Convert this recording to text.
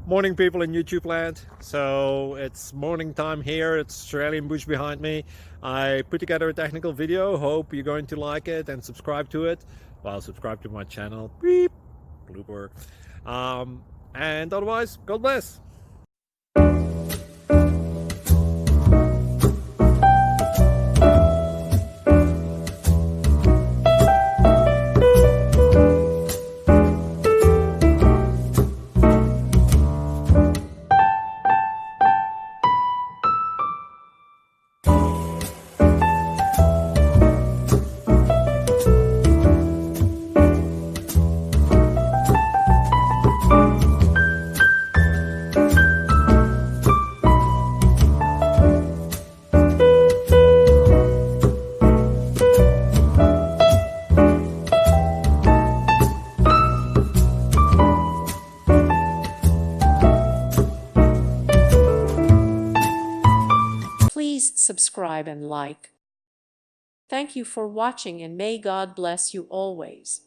Morning, people in YouTube land. So it's morning time here. It's Australian bush behind me. I put together a technical video. Hope you're going to like it and subscribe to it. Well, subscribe to my channel. Beep. Blooper. And otherwise, God bless. Please subscribe and like. Thank you for watching and may God bless you always.